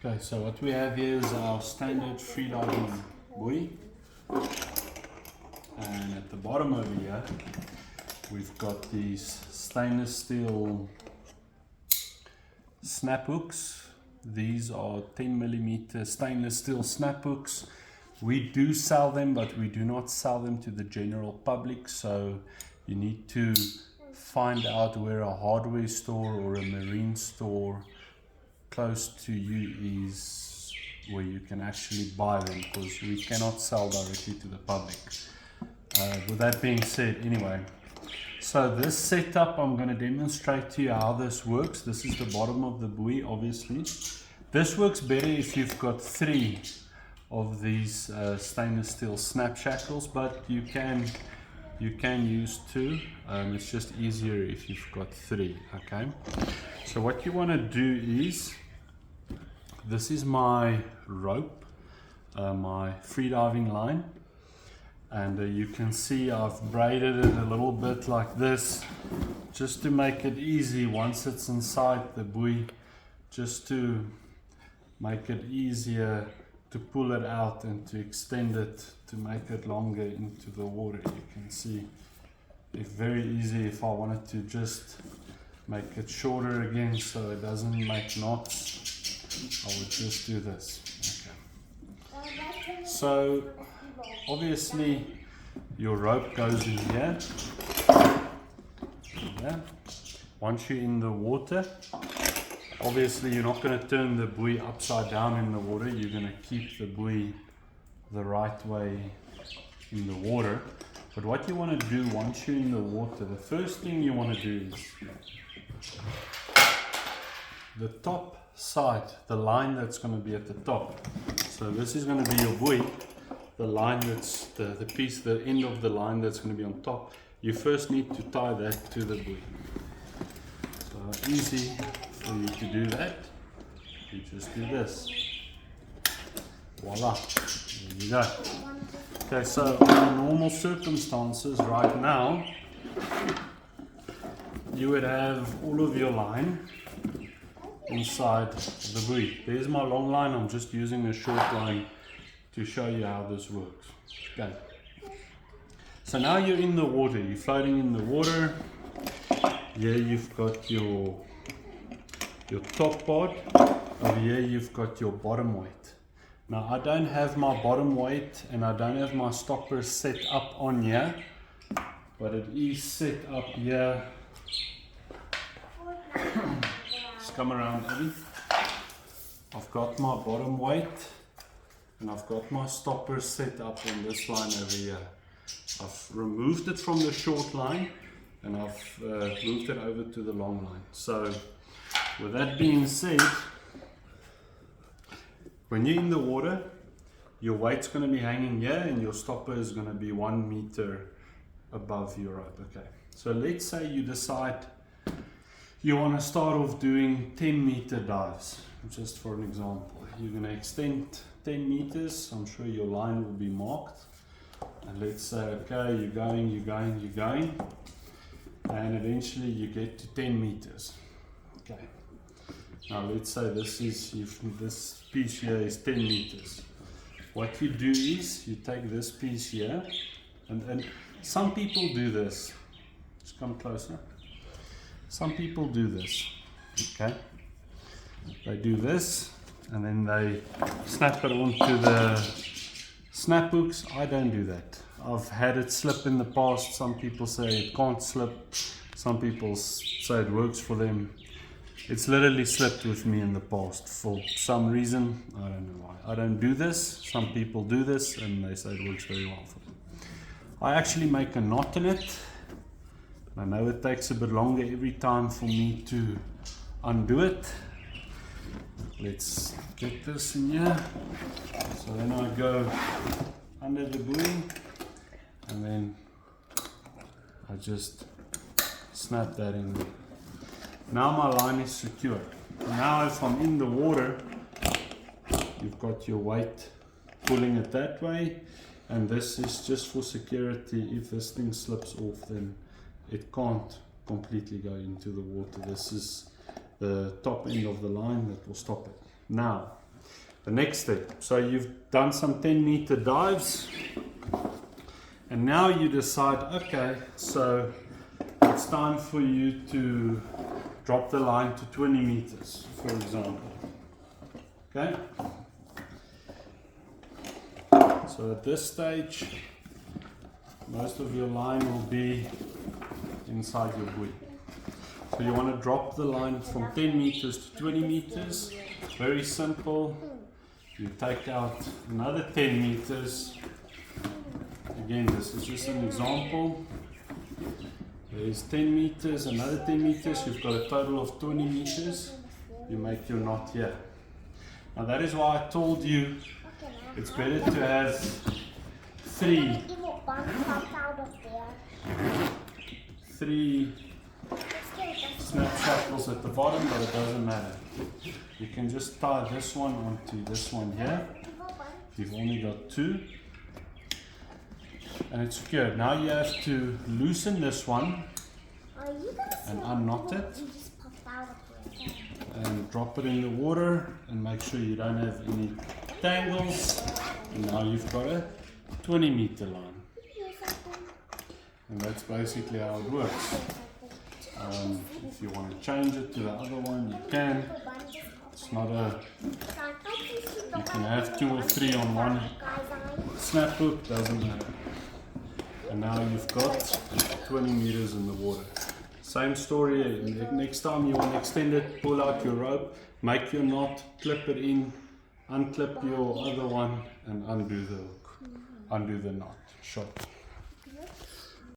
Okay, so what we have here is our standard freediving buoy, and at the bottom over here we've got these stainless steel snap hooks. These are 10mm stainless steel snap hooks. We do sell them, but we do not sell them to the general public, so you need to find out where a hardware store or a marine store close to you is where you can actually buy them, because we cannot sell directly to the public. With that being said, anyway, so this setup, I'm going to demonstrate to you how this works. This is the bottom of the buoy, obviously. This works better if you've got 3 of these stainless steel snap shackles, but you can use 2. It's just easier if you've got 3. Okay, so what you want to do is, this is my rope, my freediving line, and you can see I've braided it a little bit like this, just to make it easy once it's inside the buoy, just to make it easier to pull it out and to extend it, to make it longer into the water. You can see it's very easy. If I wanted to just make it shorter again so it doesn't make knots, I would just do this. Okay. So obviously your rope goes in here. Once you're in the water, obviously you're not going to turn the buoy upside down in the water. You're going to keep the buoy the right way in the water. But what you want to do once you're in the water, the first thing you want to do is the top side, the line that's going to be at the top. So this is going to be your buoy, the line that's the piece, the end of the line that's going to be on top. You first need to tie that to the buoy. So easy for you to do that. You just do this. Voila, there you go. Okay, so under normal circumstances right now, you would have all of your line inside the buoy. There's my long line. I'm just using a short line to show you how this works. Okay. So now you're in the water. You're floating in the water. Here you've got your top part. Over here you've got your bottom weight. Now I don't have my bottom weight and I don't have my stopper set up on here, but it is set up here. Just come around, Eddie. I've got my bottom weight and I've got my stopper set up on this line over here. I've removed it from the short line and I've moved it over to the long line. So with that being said, when you're in the water, your weight's going to be hanging here and your stopper is going to be 1 meter above your rope. Okay, so let's say you decide you want to start off doing 10-meter dives, just for an example. You're going to extend 10 meters. I'm sure your line will be marked. And let's say, okay, you're going, and eventually you get to 10 meters. Okay. Now let's say this piece here is 10 meters. What you do is you take this piece here, and some people do this. Just come closer. Some people do this. Okay. They do this, and then they snap it onto the snap hooks. I don't do that. I've had it slip in the past. Some people say it can't slip. Some people say it works for them. It's literally slipped with me in the past for some reason. I don't know why. I don't do this. Some people do this and they say it works very well for them. I actually make a knot in it. I know it takes a bit longer every time for me to undo it. Let's get this in here. So then I go under the buoy and then I just snap that in there. Now my line is secure. Now if I'm in the water, you've got your weight pulling it that way, and this is just for security. If this thing slips off, then it can't completely go into the water. This is the top end of the line that will stop it. Now The next step, so you've done some 10-meter dives, and now you decide, okay, so it's time for you to drop the line to 20 meters, for example. Okay? So at this stage, most of your line will be inside your buoy. So you want to drop the line from 10 meters to 20 meters. Very simple. You take out another 10 meters. Again, this is just an example. There's 10 meters, another 10 meters. You've got a total of 20 meters. You make your knot here. Now that is why I told you it's better to have three snap shackles at the bottom, but it doesn't matter. You can just tie this one onto this one here. You've only got two. And it's secured. Now you have to loosen this one and unknot it and drop it in the water and make sure you don't have any tangles. And now you've got a 20-meter line. And that's basically how it works. If you want to change it to the other one, you can. It's not a... You can have 2 or 3 on one snap hook, doesn't matter. And now you've got 20 meters in the water. Same story, next time you want to extend it, pull out your rope, make your knot, clip it in, unclip your other one and undo the hook, undo the knot. Shot.